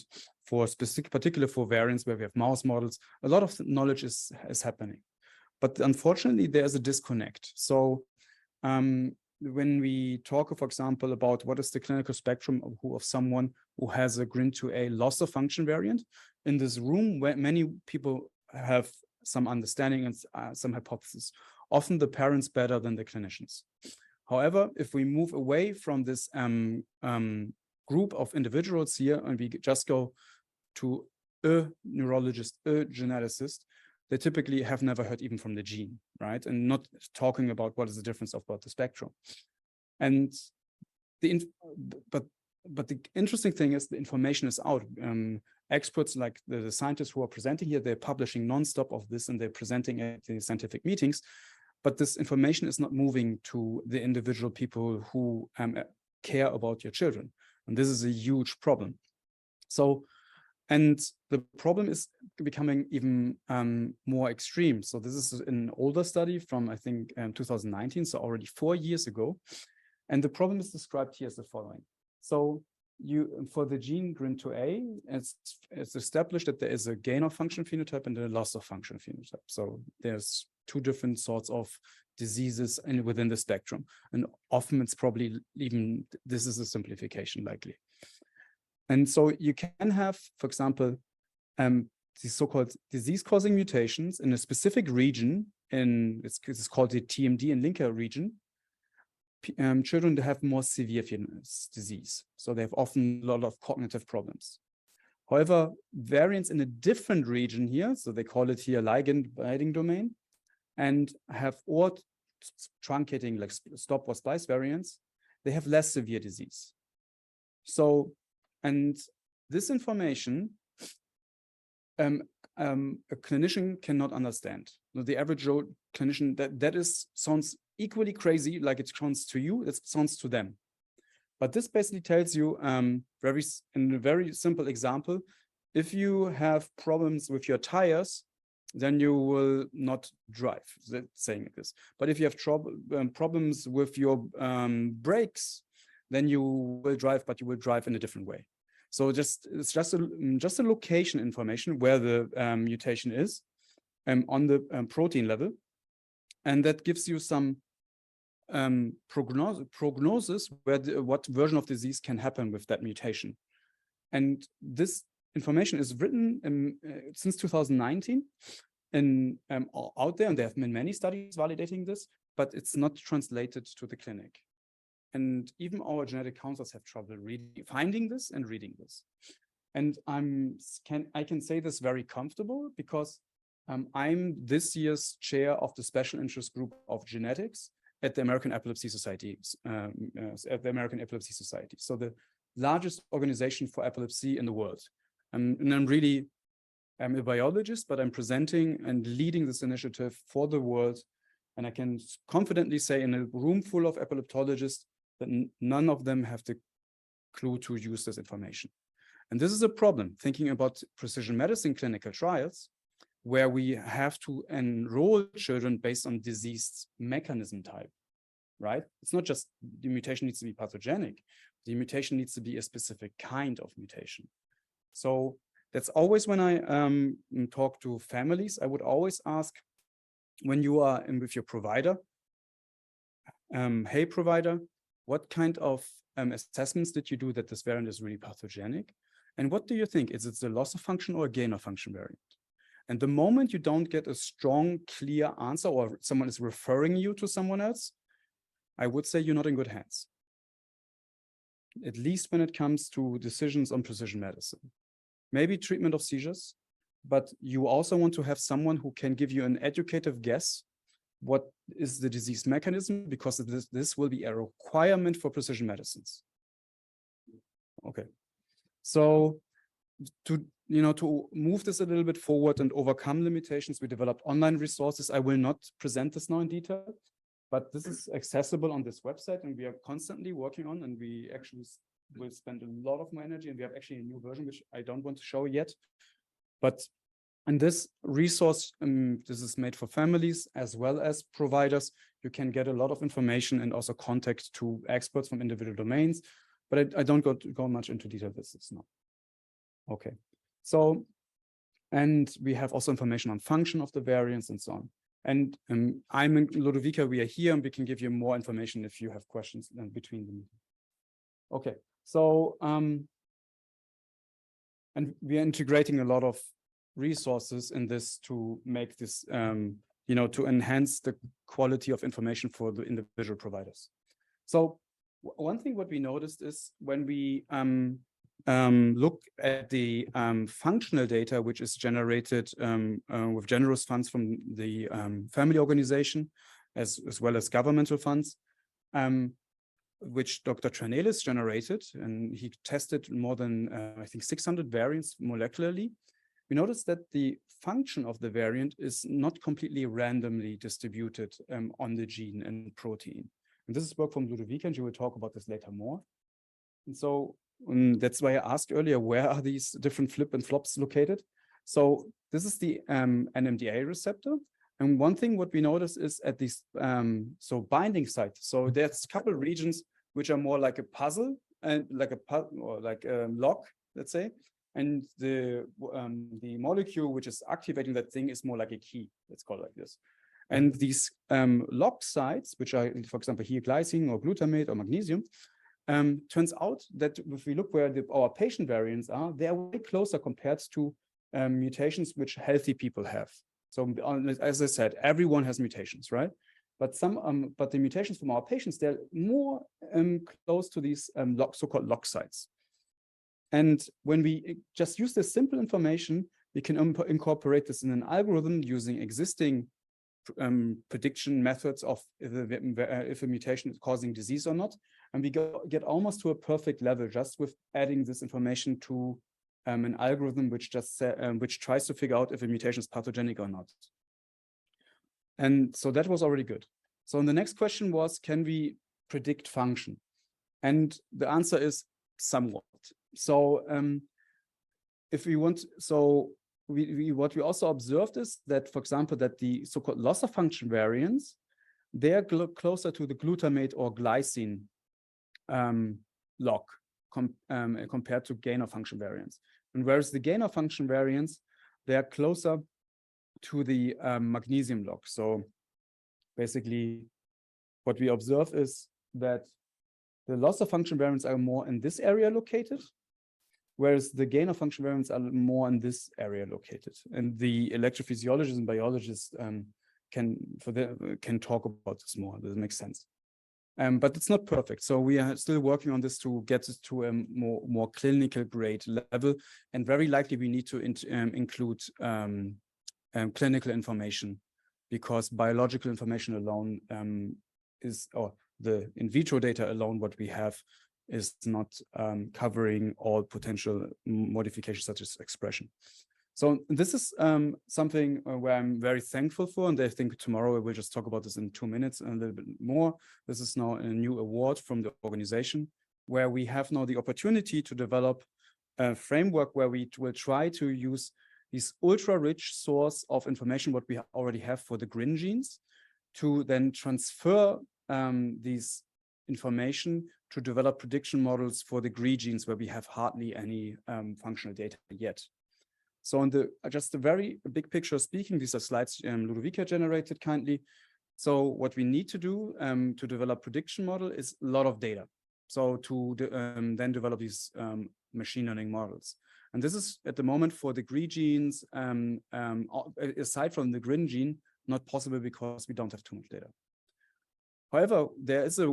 particularly for variants where we have mouse models, a lot of knowledge is happening. But unfortunately, there's a disconnect. So when we talk, for example, about what is the clinical spectrum of someone who has a GRIN2A loss of function variant, in this room, where many people have some understanding and some hypotheses, often the parents better than the clinicians. However, if we move away from this group of individuals here and we just go to a neurologist, a geneticist, they typically have never heard even from the gene, right? And not talking about what is the difference about the spectrum. And but the interesting thing is the information is out. experts like the scientists who are presenting here, they're publishing nonstop of this and they're presenting at the scientific meetings, but this information is not moving to the individual people who care about your children. And this is a huge problem. So, and the problem is becoming even more extreme. So this is an older study from, I think, 2019, so already 4 years ago. And the problem is described here as the following. So for the gene GRIN2A, it's established that there is a gain of function phenotype and a loss of function phenotype. So there's 2 different sorts of diseases within the spectrum. And often it's probably even, this is a simplification likely. And so you can have, for example, these so-called disease-causing mutations in a specific region, it's called the TMD and linker region. Children that have more severe disease. So they have often a lot of cognitive problems. However, variants in a different region here, so they call it here ligand binding domain, and have or truncating like stop or splice variants, they have less severe disease. So, and this information, a clinician cannot understand. The average clinician, that sounds equally crazy, like it sounds to you, it sounds to them. But this basically tells you, in a very simple example, if you have problems with your tires, then you will not drive, saying this. But if you have problems with your brakes, then you will drive, but you will drive in a different way. So it's just a location information where the mutation is on the protein level. And that gives you some prognosis where what version of disease can happen with that mutation. And this information is written since 2019 and out there, and there have been many studies validating this, but it's not translated to the clinic. And even our genetic counselors have trouble finding this and reading this. And I can say this very comfortable because I'm this year's chair of the special interest group of genetics at the American Epilepsy Society, So the largest organization for epilepsy in the world. And I'm a biologist, but I'm presenting and leading this initiative for the world. And I can confidently say in a room full of epileptologists that none of them have the clue to use this information. And this is a problem, thinking about precision medicine clinical trials, where we have to enroll children based on disease mechanism type, right? It's not just the mutation needs to be pathogenic, the mutation needs to be a specific kind of mutation. So that's always when I talk to families, I would always ask, when you are with your provider, hey provider, what kind of assessments did you do that this variant is really pathogenic? And what do you think? Is it a loss of function or a gain of function variant? And the moment you don't get a strong, clear answer, or someone is referring you to someone else, I would say you're not in good hands. At least when it comes to decisions on precision medicine. Maybe treatment of seizures, but you also want to have someone who can give you an educative guess what is the disease mechanism, because this will be a requirement for precision medicines. Okay, so to move this a little bit forward and overcome limitations, we developed online resources. I will not present this now in detail, but this is accessible on this website, and we are constantly working on, and we actually will spend a lot of more energy, and we have actually a new version, which I don't want to show yet. But in this resource, this is made for families as well as providers. You can get a lot of information and also contact to experts from individual domains, but I don't go much into detail with this now. Okay, so, and we have also information on function of the variants and so on. And I'm in Ludovica, we are here, and we can give you more information if you have questions between them. Okay, so, and we are integrating a lot of resources in this to make this, to enhance the quality of information for the individual providers. So one thing what we noticed is when we look at the functional data, which is generated with generous funds from the family organization, as well as governmental funds, which Dr. Tranelis generated, and he tested more than, I think, 600 variants molecularly, we noticed that the function of the variant is not completely randomly distributed on the gene and protein. And this is work from Ludovica, and she will talk about this later more. And so that's why I asked earlier, where are these different flip and flops located? So this is the NMDA receptor. And one thing what we notice is at these binding site. So there's a couple of regions which are more like a puzzle and like a lock, let's say. And the molecule which is activating that thing is more like a key, let's call it like this. And these lock sites, which are, for example, here glycine or glutamate or magnesium, turns out that if we look where our patient variants are, they are way closer compared to mutations which healthy people have. So as I said, everyone has mutations, right? But but the mutations from our patients, they're more close to these so-called lock sites. And when we just use this simple information, we can incorporate this in an algorithm using existing prediction methods of if a mutation is causing disease or not. And we get almost to a perfect level just with adding this information to an algorithm which which tries to figure out if a mutation is pathogenic or not. And so that was already good. So the next question was, can we predict function? And the answer is somewhat. So if we want, so what we also observed is that, for example, that the so-called loss of function variants, they're closer to the glutamate or glycine lock compared to gain of function variants. And whereas the gain of function variants, they're closer to the magnesium lock. So basically, what we observe is that the loss of function variants are more in this area located, whereas the gain of function variants are more in this area located. And the electrophysiologists and biologists can talk about this more. This makes sense. But it's not perfect. So we are still working on this to get it to a more clinical grade level. And very likely we need to include clinical information, because biological information alone or the in vitro data alone, what we have is not covering all potential modifications such as expression. So this is something where I'm very thankful for, and I think tomorrow we'll just talk about this in 2 minutes and a little bit more. This is now a new award from the organization where we have now the opportunity to develop a framework where we will try to use this ultra-rich source of information, what we already have for the GRIN genes, to then transfer these information to develop prediction models for the GRI genes where we have hardly any functional data yet. So on just a very big picture speaking, these are slides Ludovica generated kindly. So what we need to do to develop prediction model is a lot of data. So to then develop these machine learning models. And this is at the moment for the GRI genes, aside from the GRIN gene, not possible because we don't have too much data. However, there is a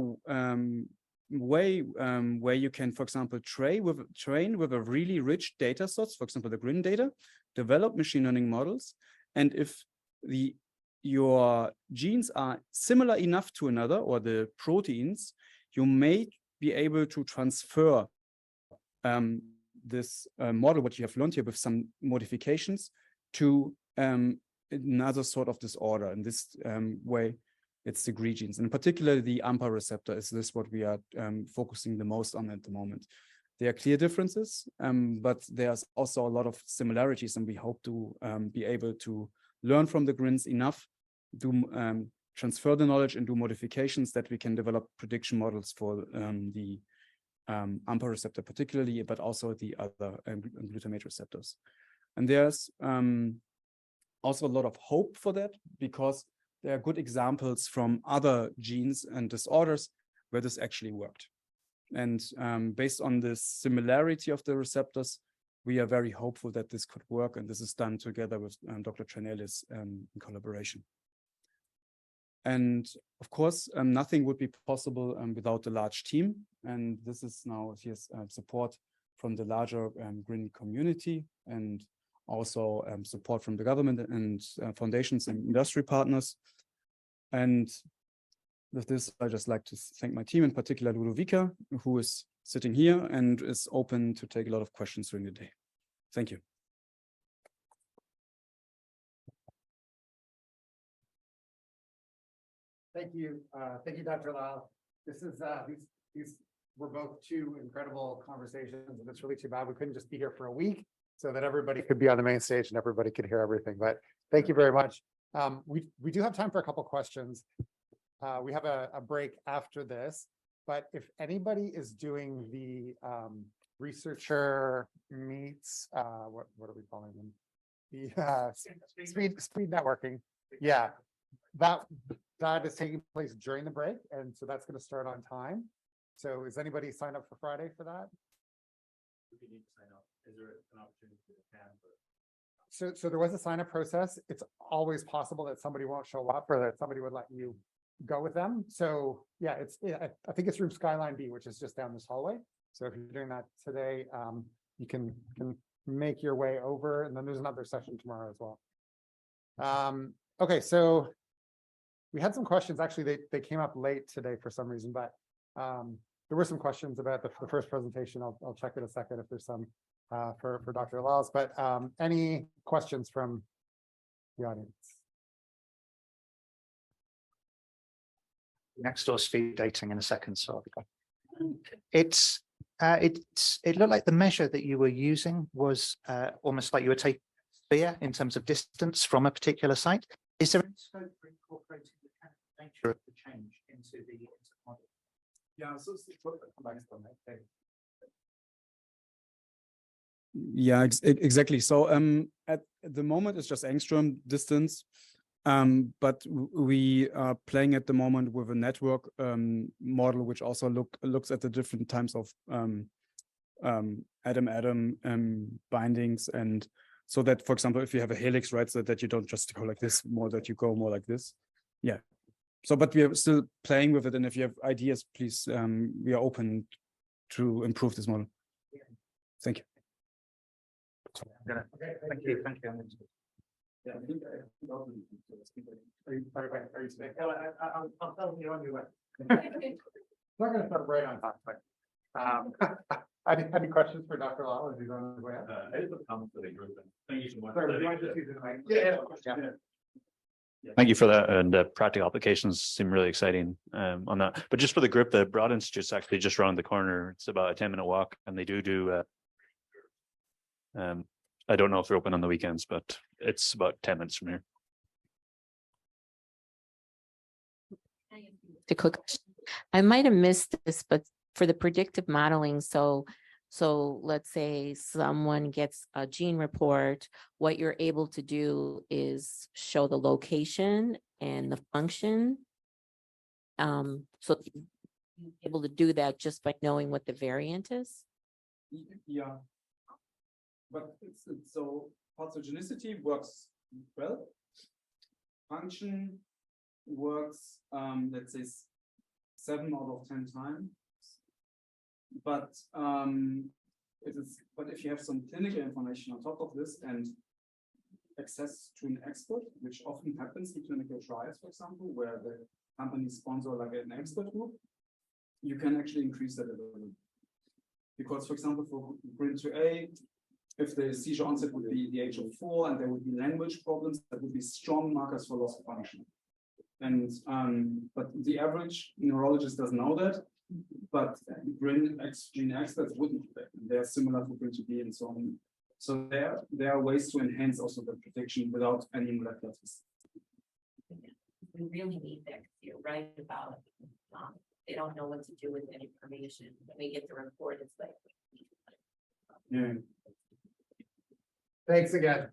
way where you can, for example, train with a really rich data source, for example, the GRIN data, develop machine learning models. And if your genes are similar enough to another, or the proteins, you may be able to transfer this model, what you have learned here with some modifications, to another sort of disorder. In this way, it's the GRI genes, and particularly the AMPA receptor is this what we are focusing the most on at the moment. There are clear differences, but there's also a lot of similarities, and we hope to be able to learn from the GRINs enough to transfer the knowledge and do modifications that we can develop prediction models for the AMPA receptor particularly, but also the other glutamate receptors. And there's also a lot of hope for that, because there are good examples from other genes and disorders where this actually worked. And based on this similarity of the receptors, we are very hopeful that this could work. And this is done together with Dr. Tranelis in collaboration. And of course, nothing would be possible without a large team. And this is now here's support from the larger GRIN community, and also support from the government and foundations and industry partners. And with this, I just like to thank my team, in particular Ludovica, who is sitting here and is open to take a lot of questions during the day. Thank you. Thank you, Dr. Lau. This is these were both two incredible conversations, and it's really too bad we couldn't just be here for a week so that everybody could be on the main stage and everybody could hear everything. But thank you very much. We do have time for a couple questions. We have a break after this, but if anybody is doing the researcher meets, what are we calling them? The speed networking. Yeah, that is taking place during the break, and so that's going to start on time. So is anybody signed up for Friday for that? If you need to sign up, is there an opportunity to attend? So there was a sign up process. It's always possible that somebody won't show up or that somebody would let you go with them. So yeah, I think it's room Skyline B, which is just down this hallway. So if you're doing that today, you can make your way over, and then there's another session tomorrow as well. Okay, so we had some questions. Actually, they came up late today for some reason, but there were some questions about the first presentation. I'll check in a second if there's some for Dr. Laws, but any questions from the audience? Next door speed dating in a second, so it looked like the measure that you were using was almost like you were taking sphere in terms of distance from a particular site. Is there any scope for incorporating the kind of nature of the change into the model? Yeah, yeah, exactly. So at the moment it's just angstrom distance, but we are playing at the moment with a network model which also looks at the different types of atom bindings, and so that, for example, if you have a helix, right, so that you don't just go like this, more that you go more like this. Yeah. So, but we are still playing with it, and if you have ideas, please, we are open to improve this model. Thank you. Okay, thank you. Thank you. Yeah, are you saying? I'll tell you on your way. We're going to start right on time. Any questions for Dr. Law as he's on his way out? I just have a comment for the group. Thank you so much. Sorry, do you want to use the mic? Yeah. Thank you for that, and practical applications seem really exciting on that. But just for the group, the Broad Institute's actually just around the corner. It's about a 10-minute walk, and they do. I don't know if they're open on the weekends, but it's about 10 minutes from here. To cook, I might have missed this, but for the predictive modeling, so let's say someone gets a gene report, what you're able to do is show the location and the function. So you're able to do that just by knowing what the variant is. Yeah, but it's so pathogenicity works well. Function works, let's say 7 out of 10 times. But if you have some clinical information on top of this and access to an expert, which often happens in clinical trials, for example, where the company sponsor like an expert group, you can actually increase that a little. Because, for example, for GRIN2A, if the seizure onset would be the age of 4 and there would be language problems, that would be strong markers for loss of function. And but the average neurologist doesn't know that. But gene experts wouldn't do that. They're similar for GRIN2B and so on. So there are ways to enhance also the prediction without any molecular tests. We really need that, because you're right about they don't know what to do with that information. When we get the report, it's like, Yeah. Thanks again.